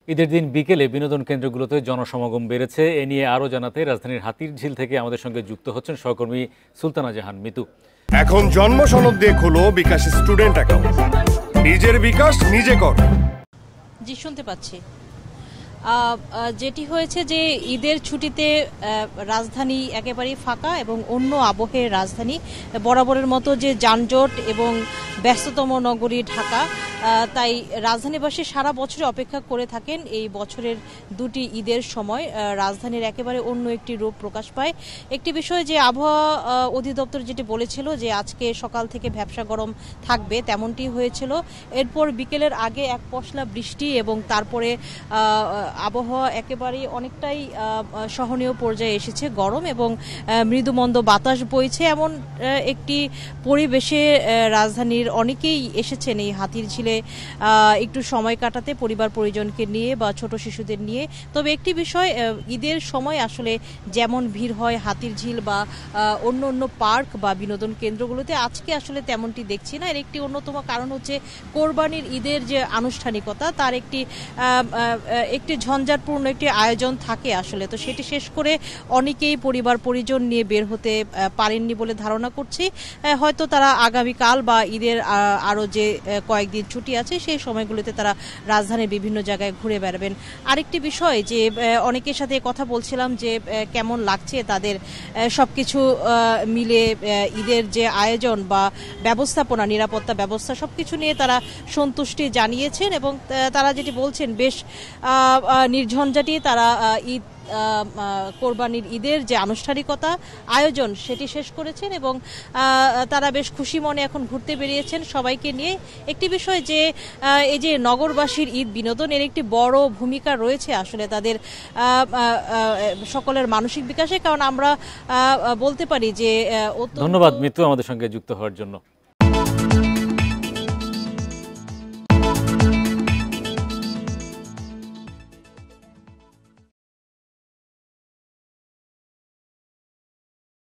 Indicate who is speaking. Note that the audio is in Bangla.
Speaker 1: ঈদের দিন বিকেলে বিনোদন কেন্দ্রগুলোতে জনসমাগম বেড়েছে। এ নিয়ে আরও জানাতে রাজধানীর হাতিরঝিল থেকে আমাদের সঙ্গে যুক্ত হচ্ছেন সহকর্মী সুলতানা জাহান মিতু।
Speaker 2: এখন জন্ম সনদ দিয়ে খোলো বিকাশ স্টুডেন্ট অ্যাকাউন্ট, নিজের বিকাশ নিজে কর।
Speaker 3: জি, শুনতে পাচ্ছি। যেটি হয়েছে যে ঈদের ছুটিতে রাজধানী একেবারেই ফাঁকা এবং অন্য আবহের রাজধানী বরাবরের মতো যে যানজট এবং ব্যস্ততম নগরী ঢাকা, তাই রাজধানীবাসী সারা বছরে অপেক্ষা করে থাকেন এই বছরের দুটি ঈদের সময় রাজধানীর একেবারে অন্য একটি রূপ প্রকাশ পায়। একটি বিষয় যে আবহাওয়া অধিদপ্তর যেটি বলেছিল যে আজকে সকাল থেকে ভ্যাপসা গরম থাকবে, তেমনটি হয়েছিল। এরপর বিকেলের আগে এক পশলা বৃষ্টি এবং তারপরে আবহাওয়া একেবারেই অনেকটাই সহনীয় পর্যায়ে এসেছে। গরম এবং মৃদুমন্দ বাতাস বইছে এমন একটি পরিবেশে রাজধানীর অনেকেই এসেছেন এই হাতিরঝিলে একটু সময় কাটাতে পরিবার পরিজনকে নিয়ে বা ছোট শিশুদের নিয়ে। তবে একটি বিষয়, ঈদের সময় আসলে যেমন ভিড় হয় হাতিরঝিল বা অন্য অন্য পার্ক বা বিনোদন কেন্দ্রগুলোতে, আজকে আসলে তেমনটি দেখছি না। এর একটি অন্যতম কারণ হচ্ছে কোরবানির ঈদের যে আনুষ্ঠানিকতা, তার একটি ঝঞ্ঝাটপূর্ণ একটি আয়োজন থাকে আসলে। তো সেটি শেষ করে অনেকেই পরিবার পরিজন নিয়ে বের হতে পারেননি বলে ধারণা করছি। হয়তো তারা আগামীকাল বা ঈদের আরও যে কয়েকদিন ছুটি আছে সেই সময়গুলোতে তারা রাজধানীর বিভিন্ন জায়গায় ঘুরে বেড়াবেন। আরেকটি বিষয় যে অনেকের সাথে কথা বলছিলাম যে কেমন লাগছে তাদের সবকিছু মিলে ঈদের যে আয়োজন বা ব্যবস্থাপনা, নিরাপত্তা ব্যবস্থা সবকিছু নিয়ে তারা সন্তুষ্টি জানিয়েছেন এবং তারা যেটি বলছেন বেশ নির্ঝঞ্ঝাটি তারা কোরবানির ঈদের যে আনুষ্ঠানিকতা আয়োজন সেটি শেষ করেছেন এবং তারা বেশ খুশি মনে এখন ঘুরতে বেরিয়েছেন সবাইকে নিয়ে। একটি বিষয় যে এই যে নগরবাসীর ঈদ বিনোদন, এর একটি বড় ভূমিকা রয়েছে আসলে তাদের সকলের মানসিক বিকাশে, কারণ আমরা বলতে পারি যে
Speaker 1: ধন্যবাদ মিতু আমাদের সঙ্গে যুক্ত হওয়ার জন্য।